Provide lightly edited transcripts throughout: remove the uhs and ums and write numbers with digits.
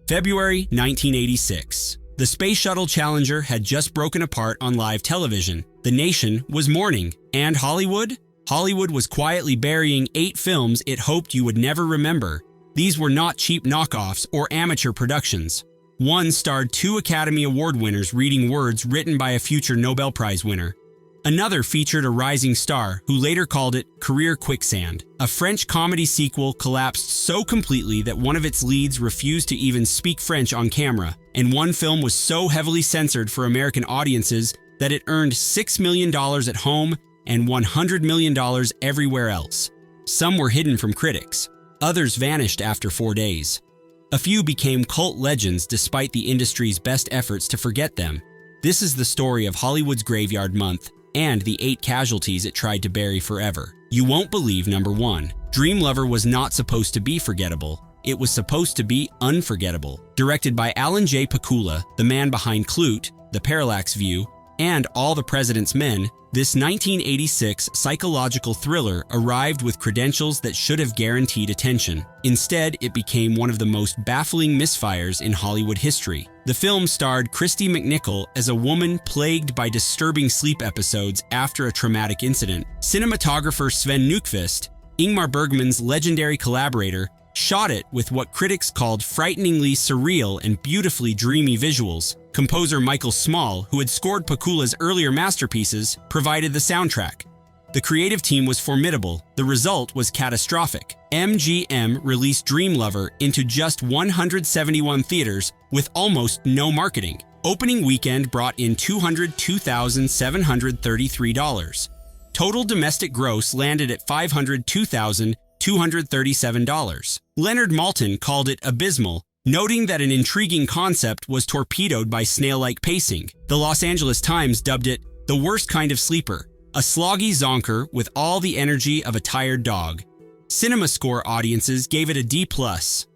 February 1986. The Space Shuttle Challenger had just broken apart on live television. The nation was mourning. And Hollywood? Hollywood was quietly burying 8 films it hoped you would never remember. These were not cheap knockoffs or amateur productions. One starred 2 Academy Award winners reading words written by a future Nobel Prize winner. Another featured a rising star who later called it career quicksand. A French comedy sequel collapsed so completely that one of its leads refused to even speak French on camera. And one film was so heavily censored for American audiences that it earned $6 million at home and $100 million everywhere else. Some were hidden from critics. Others vanished after 4 days. A few became cult legends despite the industry's best efforts to forget them. This is the story of Hollywood's Graveyard Month and the 8 casualties it tried to bury forever. You won't believe number 1. Dream Lover was not supposed to be forgettable. It was supposed to be unforgettable. Directed by Alan J. Pakula, the man behind Clute, The Parallax View, and All the President's Men, this 1986 psychological thriller arrived with credentials that should have guaranteed attention. Instead, it became one of the most baffling misfires in Hollywood history. The film starred Christy McNichol as a woman plagued by disturbing sleep episodes after a traumatic incident. Cinematographer Sven Nykvist, Ingmar Bergman's legendary collaborator, shot it with what critics called frighteningly surreal and beautifully dreamy visuals. Composer Michael Small, who had scored Pakula's earlier masterpieces, provided the soundtrack. The creative team was formidable. The result was catastrophic. MGM released Dream Lover into just 171 theaters with almost no marketing. Opening weekend brought in $202,733. Total domestic gross landed at $502,237. Leonard Maltin called it abysmal, noting that an intriguing concept was torpedoed by snail-like pacing. The Los Angeles Times dubbed it the worst kind of sleeper, a sloggy zonker with all the energy of a tired dog. CinemaScore audiences gave it a D+.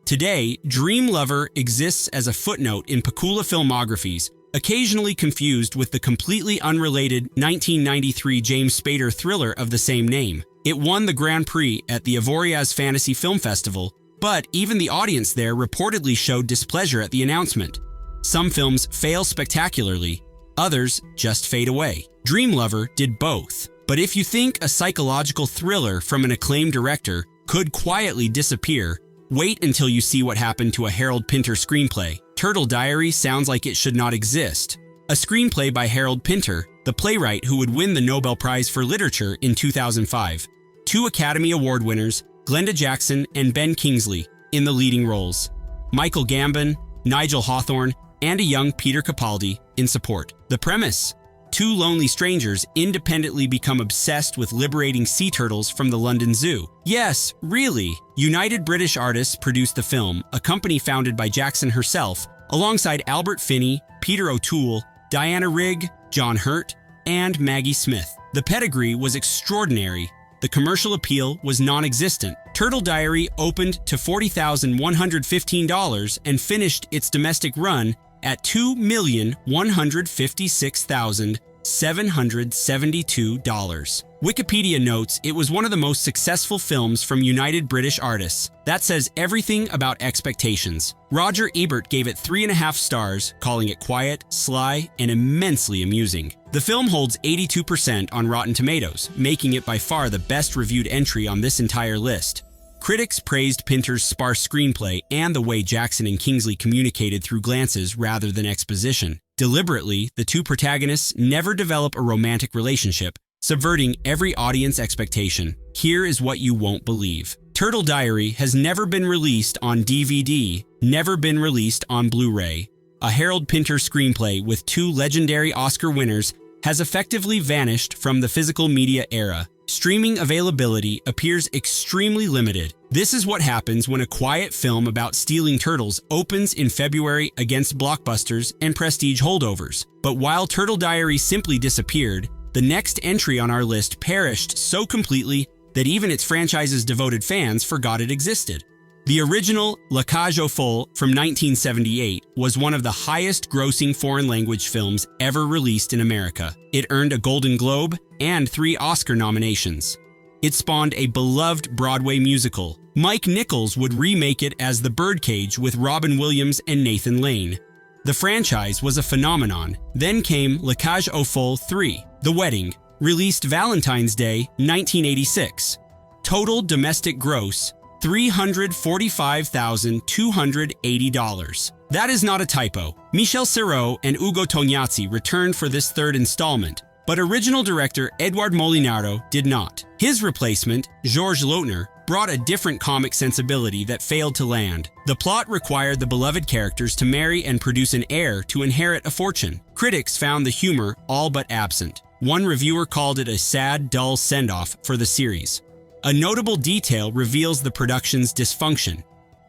Today, Dream Lover exists as a footnote in Pakula filmographies, occasionally confused with the completely unrelated 1993 James Spader thriller of the same name. It won the Grand Prix at the Avoriaz Fantasy Film Festival, but even the audience there reportedly showed displeasure at the announcement. Some films fail spectacularly, others just fade away. Dream Lover did both. But if you think a psychological thriller from an acclaimed director could quietly disappear, wait until you see what happened to a Harold Pinter screenplay. Turtle Diary sounds like it should not exist. A screenplay by Harold Pinter, the playwright who would win the Nobel Prize for Literature in 2005. 2 Academy Award winners, Glenda Jackson and Ben Kingsley, in the leading roles. Michael Gambon, Nigel Hawthorne, and a young Peter Capaldi in support. The premise: 2 lonely strangers independently become obsessed with liberating sea turtles from the London Zoo. Yes, really. United British Artists produced the film, a company founded by Jackson herself, alongside Albert Finney, Peter O'Toole, Diana Rigg, John Hurt, and Maggie Smith. The pedigree was extraordinary. The commercial appeal was non-existent. Turtle Diary opened to $40,115 and finished its domestic run at $2,156,772. Wikipedia notes it was one of the most successful films from United British Artists. That says everything about expectations. Roger Ebert gave it 3.5 stars, calling it quiet, sly, and immensely amusing. The film holds 82% on Rotten Tomatoes, making it by far the best reviewed entry on this entire list. Critics praised Pinter's sparse screenplay and the way Jackson and Kingsley communicated through glances rather than exposition. Deliberately, the 2 protagonists never develop a romantic relationship, subverting every audience expectation. Here is what you won't believe. Turtle Diary has never been released on DVD, never been released on Blu-ray. A Harold Pinter screenplay with 2 legendary Oscar winners has effectively vanished from the physical media era. Streaming availability appears extremely limited. This is what happens when a quiet film about stealing turtles opens in February against blockbusters and prestige holdovers. But while Turtle Diary simply disappeared, the next entry on our list perished so completely that even its franchise's devoted fans forgot it existed. The original La Cage aux Folles from 1978 was one of the highest-grossing foreign-language films ever released in America. It earned a Golden Globe and 3 Oscar nominations. It spawned a beloved Broadway musical. Mike Nichols would remake it as The Birdcage with Robin Williams and Nathan Lane. The franchise was a phenomenon. Then came La Cage aux Folles 3, The Wedding, released Valentine's Day, 1986. Total domestic gross, $345,280. That is not a typo. Michel Serrault and Ugo Tognazzi returned for this third installment, but original director Edouard Molinaro did not. His replacement, Georges Lautner, brought a different comic sensibility that failed to land. The plot required the beloved characters to marry and produce an heir to inherit a fortune. Critics found the humor all but absent. One reviewer called it a sad, dull send-off for the series. A notable detail reveals the production's dysfunction.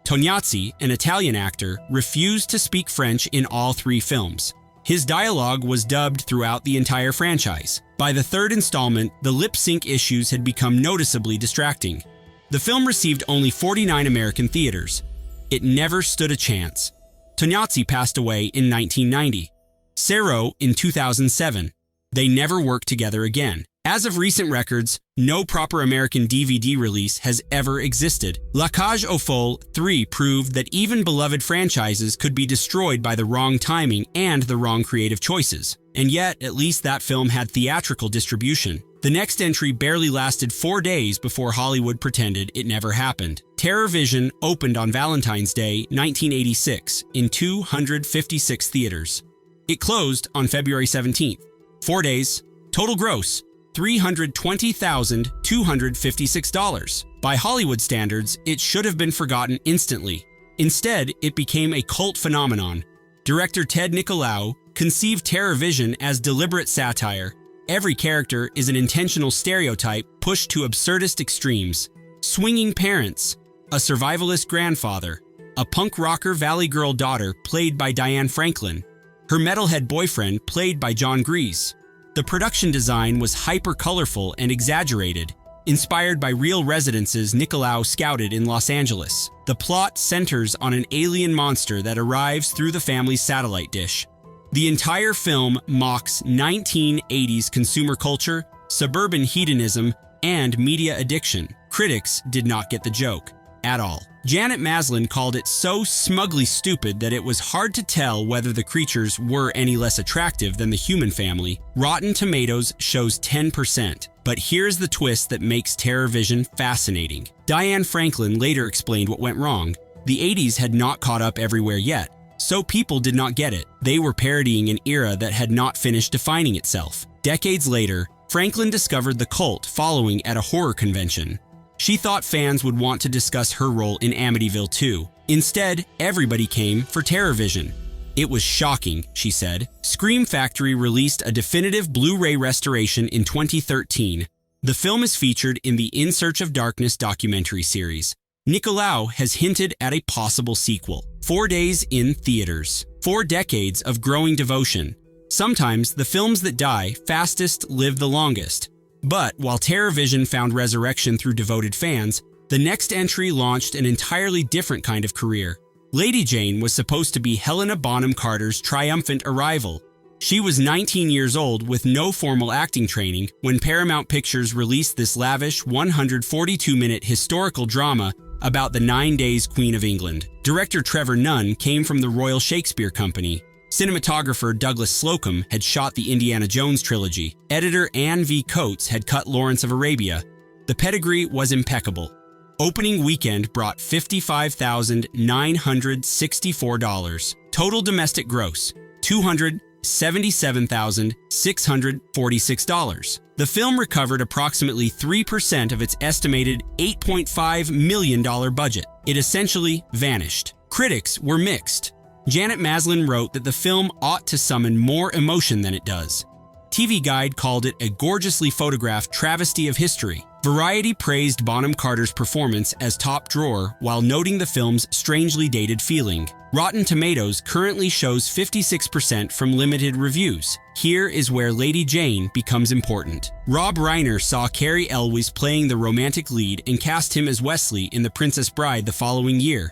Tognazzi, an Italian actor, refused to speak French in all 3 films. His dialogue was dubbed throughout the entire franchise. By the third installment, the lip-sync issues had become noticeably distracting. The film received only 49 American theaters. It never stood a chance. Tognazzi passed away in 1990. Serrault in 2007. They never worked together again. As of recent records, no proper American DVD release has ever existed. La Cage aux Folles 3 proved that even beloved franchises could be destroyed by the wrong timing and the wrong creative choices. And yet, at least that film had theatrical distribution. The next entry barely lasted 4 days before Hollywood pretended it never happened. TerrorVision opened on Valentine's Day, 1986, in 256 theaters. It closed on February 17th. 4 days, total gross, $320,256. By Hollywood standards, it should have been forgotten instantly. Instead, it became a cult phenomenon. Director Ted Nicolau conceived TerrorVision as deliberate satire. Every character is an intentional stereotype pushed to absurdist extremes. Swinging parents, a survivalist grandfather, a punk rocker valley girl daughter played by Diane Franklin, her metalhead boyfriend played by John Grease. The production design was hyper-colorful and exaggerated, inspired by real residences Nicolau scouted in Los Angeles. The plot centers on an alien monster that arrives through the family's satellite dish. The entire film mocks 1980s consumer culture, suburban hedonism, and media addiction. Critics did not get the joke at all. Janet Maslin called it so smugly stupid that it was hard to tell whether the creatures were any less attractive than the human family. Rotten Tomatoes shows 10%. But here's the twist that makes TerrorVision fascinating. Diane Franklin later explained what went wrong. The 80s had not caught up everywhere yet, so people did not get it. They were parodying an era that had not finished defining itself. Decades later, Franklin discovered the cult following at a horror convention. She thought fans would want to discuss her role in Amityville 2. Instead, everybody came for TerrorVision. It was shocking, she said. Scream Factory released a definitive Blu-ray restoration in 2013. The film is featured in the In Search of Darkness documentary series. Nicolau has hinted at a possible sequel. 4 days in theaters. 4 decades of growing devotion. Sometimes the films that die fastest live the longest. But while TerrorVision found resurrection through devoted fans, the next entry launched an entirely different kind of career. Lady Jane was supposed to be Helena Bonham Carter's triumphant arrival. She was 19 years old with no formal acting training when Paramount Pictures released this lavish 142-minute historical drama about the 9 days Queen of England. Director Trevor Nunn came from the Royal Shakespeare Company. Cinematographer Douglas Slocum had shot the Indiana Jones trilogy. Editor Anne V. Coates had cut Lawrence of Arabia. The pedigree was impeccable. Opening weekend brought $55,964. Total domestic gross, $277,646. The film recovered approximately 3% of its estimated $8.5 million budget. It essentially vanished. Critics were mixed. Janet Maslin wrote that the film ought to summon more emotion than it does. TV Guide called it a gorgeously photographed travesty of history. Variety praised Bonham Carter's performance as top drawer while noting the film's strangely dated feeling. Rotten Tomatoes currently shows 56% from limited reviews. Here is where Lady Jane becomes important. Rob Reiner saw Cary Elwes playing the romantic lead and cast him as Wesley in The Princess Bride the following year.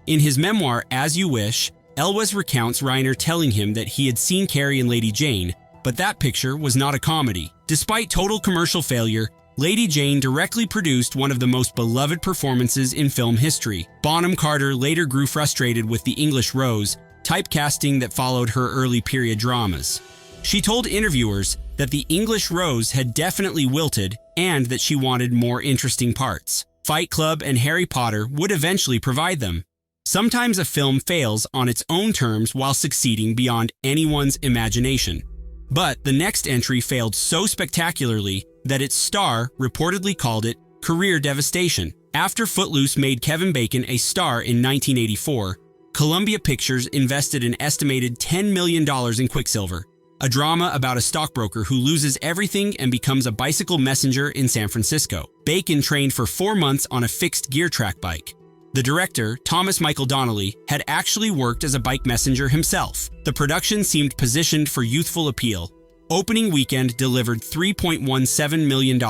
In his memoir, As You Wish, Elwes recounts Reiner telling him that he had seen Cary and Lady Jane, but that picture was not a comedy. Despite total commercial failure, Lady Jane directly produced one of the most beloved performances in film history. Bonham Carter later grew frustrated with the English Rose, typecasting that followed her early period dramas. She told interviewers that the English Rose had definitely wilted and that she wanted more interesting parts. Fight Club and Harry Potter would eventually provide them. Sometimes a film fails on its own terms while succeeding beyond anyone's imagination. But the next entry failed so spectacularly that its star reportedly called it career devastation. After Footloose made Kevin Bacon a star in 1984, Columbia Pictures invested an estimated $10 million in Quicksilver, a drama about a stockbroker who loses everything and becomes a bicycle messenger in San Francisco. Bacon trained for 4 months on a fixed gear track bike. The director, Thomas Michael Donnelly, had actually worked as a bike messenger himself. The production seemed positioned for youthful appeal. Opening weekend delivered $3.17 million.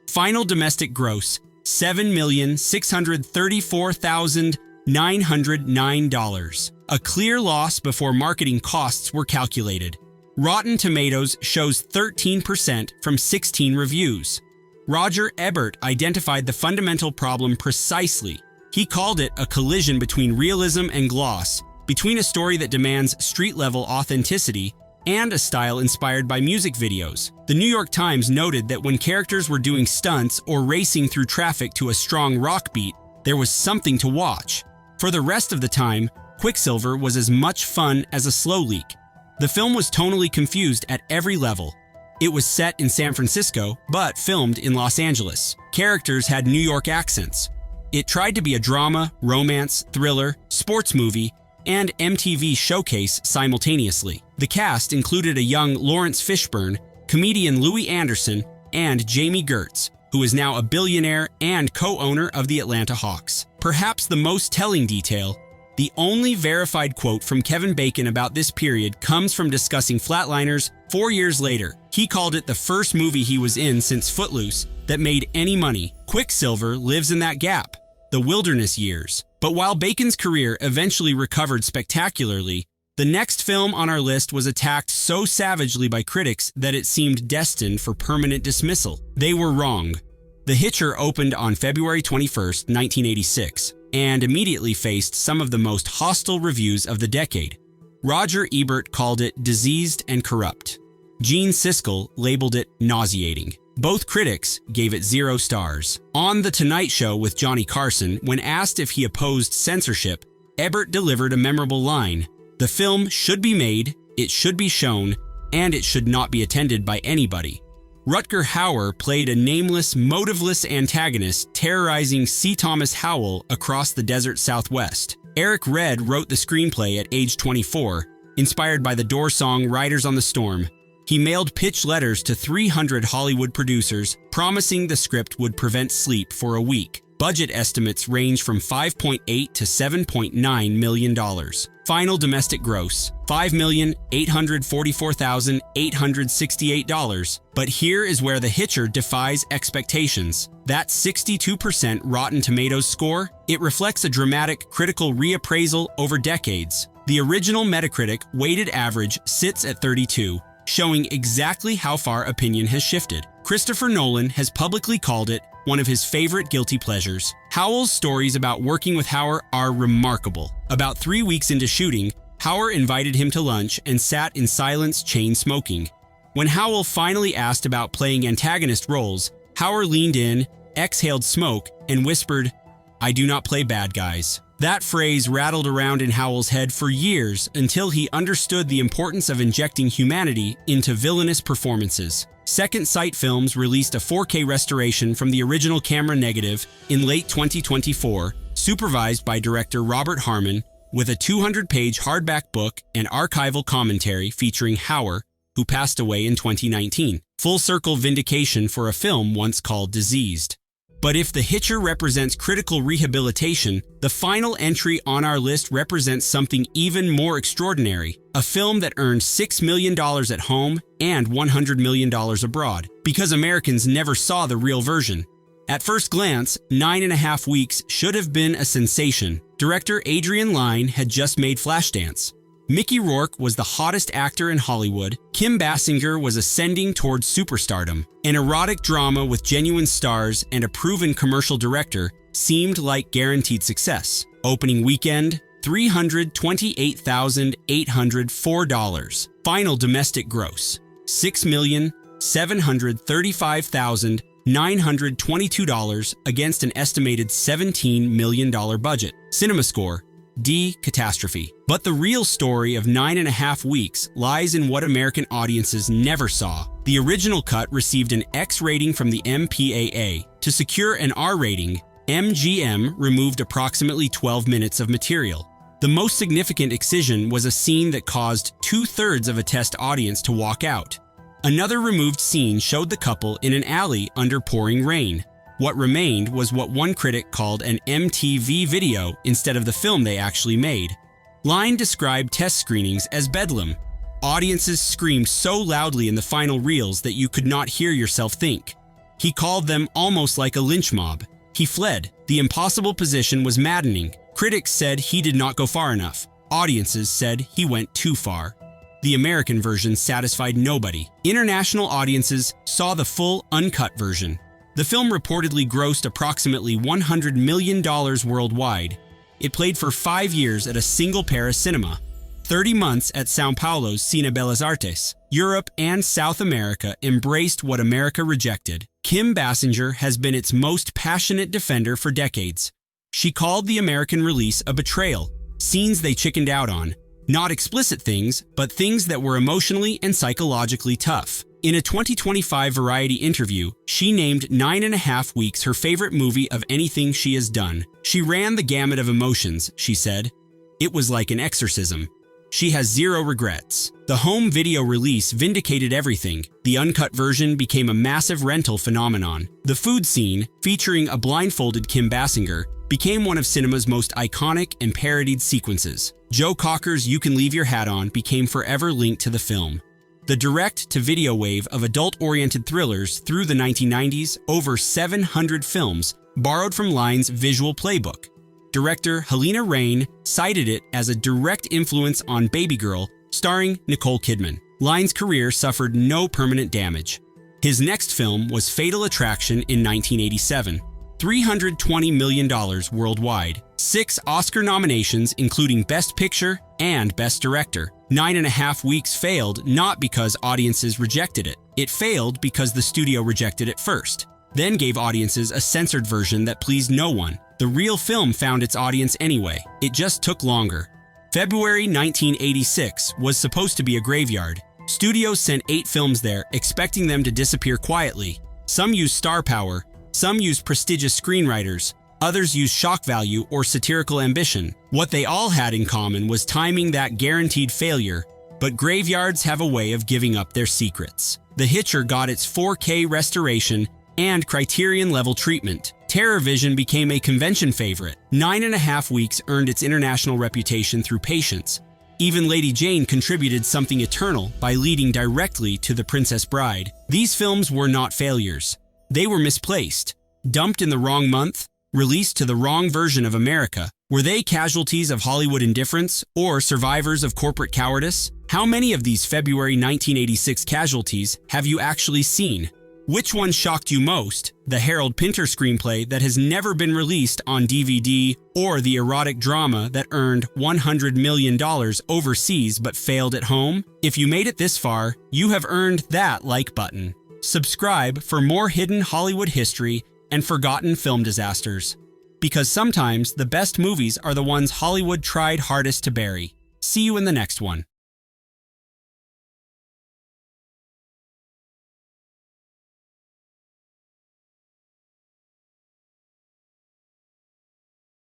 Final domestic gross, $7,634,909. A clear loss before marketing costs were calculated. Rotten Tomatoes shows 13% from 16 reviews. Roger Ebert identified the fundamental problem precisely. He called it a collision between realism and gloss, between a story that demands street-level authenticity and a style inspired by music videos. The New York Times noted that when characters were doing stunts or racing through traffic to a strong rock beat, there was something to watch. For the rest of the time, Quicksilver was as much fun as a slow leak. The film was tonally confused at every level. It was set in San Francisco, but filmed in Los Angeles. Characters had New York accents. It tried to be a drama, romance, thriller, sports movie, and MTV showcase simultaneously. The cast included a young Lawrence Fishburne, comedian Louis Anderson, and Jamie Gertz, who is now a billionaire and co-owner of the Atlanta Hawks. Perhaps the most telling detail, the only verified quote from Kevin Bacon about this period comes from discussing Flatliners 4 years later. He called it the first movie he was in since Footloose that made any money. Quicksilver lives in that gap, the wilderness years. But while Bacon's career eventually recovered spectacularly, the next film on our list was attacked so savagely by critics that it seemed destined for permanent dismissal. They were wrong. The Hitcher opened on February 21, 1986, and immediately faced some of the most hostile reviews of the decade. Roger Ebert called it diseased and corrupt. Gene Siskel labeled it nauseating. Both critics gave it 0 stars. On The Tonight Show with Johnny Carson, when asked if he opposed censorship, Ebert delivered a memorable line: "The film should be made, it should be shown, and it should not be attended by anybody." Rutger Hauer played a nameless, motiveless antagonist terrorizing C. Thomas Howell across the desert Southwest. Eric Red wrote the screenplay at age 24, inspired by the Doors song Riders on the Storm. He mailed pitch letters to 300 Hollywood producers, promising the script would prevent sleep for a week. Budget estimates range from $5.8 to $7.9 million. Final domestic gross, $5,844,868. But here is where The Hitcher defies expectations. That 62% Rotten Tomatoes score, it reflects a dramatic critical reappraisal over decades. The original Metacritic weighted average sits at 32. Showing exactly how far opinion has shifted. Christopher Nolan has publicly called it one of his favorite guilty pleasures. Howell's stories about working with Hauer are remarkable. About 3 weeks into shooting, Hauer invited him to lunch and sat in silence chain smoking. When Howell finally asked about playing antagonist roles, Hauer leaned in, exhaled smoke, and whispered, "I do not play bad guys." That phrase rattled around in Howell's head for years until he understood the importance of injecting humanity into villainous performances. Second Sight Films released a 4K restoration from the original camera negative in late 2024, supervised by director Robert Harmon, with a 200-page hardback book and archival commentary featuring Hauer, who passed away in 2019. Full circle vindication for a film once called diseased. But if The Hitcher represents critical rehabilitation, the final entry on our list represents something even more extraordinary, a film that earned $6 million at home and $100 million abroad, because Americans never saw the real version. At first glance, 9.5 weeks should have been a sensation. Director Adrian Lyne had just made Flashdance. Mickey Rourke was the hottest actor in Hollywood. Kim Basinger was ascending towards superstardom. An erotic drama with genuine stars and a proven commercial director seemed like guaranteed success. Opening weekend, $328,804. Final domestic gross, $6,735,922 against an estimated $17 million budget. Cinema score, D, catastrophe. But the real story of 9.5 weeks lies in what American audiences never saw. The original cut received an X rating from the MPAA. To secure an R rating, MGM removed approximately 12 minutes of material. The most significant excision was a scene that caused 2/3 of a test audience to walk out. Another removed scene showed the couple in an alley under pouring rain. What remained was what one critic called an MTV video instead of the film they actually made. Line described test screenings as bedlam. Audiences screamed so loudly in the final reels that you could not hear yourself think. He called them almost like a lynch mob. He fled. The impossible position was maddening. Critics said he did not go far enough. Audiences said he went too far. The American version satisfied nobody. International audiences saw the full, uncut version. The film reportedly grossed approximately $100 million worldwide. It played for 5 years at a single Paris cinema, 30 months at São Paulo's Cine Belas Artes. Europe and South America embraced what America rejected. Kim Basinger has been its most passionate defender for decades. She called the American release a betrayal, scenes they chickened out on. Not explicit things, but things that were emotionally and psychologically tough. In a 2025 Variety interview, she named 9.5 Weeks her favorite movie of anything she has done. She ran the gamut of emotions, she said. It was like an exorcism. She has zero regrets. The home video release vindicated everything. The uncut version became a massive rental phenomenon. The food scene, featuring a blindfolded Kim Basinger, became one of cinema's most iconic and parodied sequences. Joe Cocker's You Can Leave Your Hat On became forever linked to the film. The direct-to-video wave of adult-oriented thrillers through the 1990s, over 700 films, borrowed from Line's visual playbook. Director Helena Rain cited it as a direct influence on Baby Girl, starring Nicole Kidman. Line's career suffered no permanent damage. His next film was Fatal Attraction in 1987. $320 million worldwide. 6 Oscar nominations, including Best Picture and Best Director. 9.5 Weeks failed not because audiences rejected it. It failed because the studio rejected it first, then gave audiences a censored version that pleased no one. The real film found its audience anyway. It just took longer. February 1986 was supposed to be a graveyard. Studios sent 8 films there, expecting them to disappear quietly. Some used star power, some used prestigious screenwriters, others used shock value or satirical ambition. What they all had in common was timing that guaranteed failure, but graveyards have a way of giving up their secrets. The Hitcher got its 4K restoration and Criterion-level treatment. TerrorVision became a convention favorite. 9.5 Weeks earned its international reputation through patience. Even Lady Jane contributed something eternal by leading directly to The Princess Bride. These films were not failures. They were misplaced, dumped in the wrong month, released to the wrong version of America. Were they casualties of Hollywood indifference or survivors of corporate cowardice? How many of these February 1986 casualties have you actually seen? Which one shocked you most? The Harold Pinter screenplay that has never been released on DVD, or the erotic drama that earned $100 million overseas but failed at home? If you made it this far, you have earned that like button. Subscribe for more hidden Hollywood history and forgotten film disasters. Because sometimes the best movies are the ones Hollywood tried hardest to bury. See you in the next one.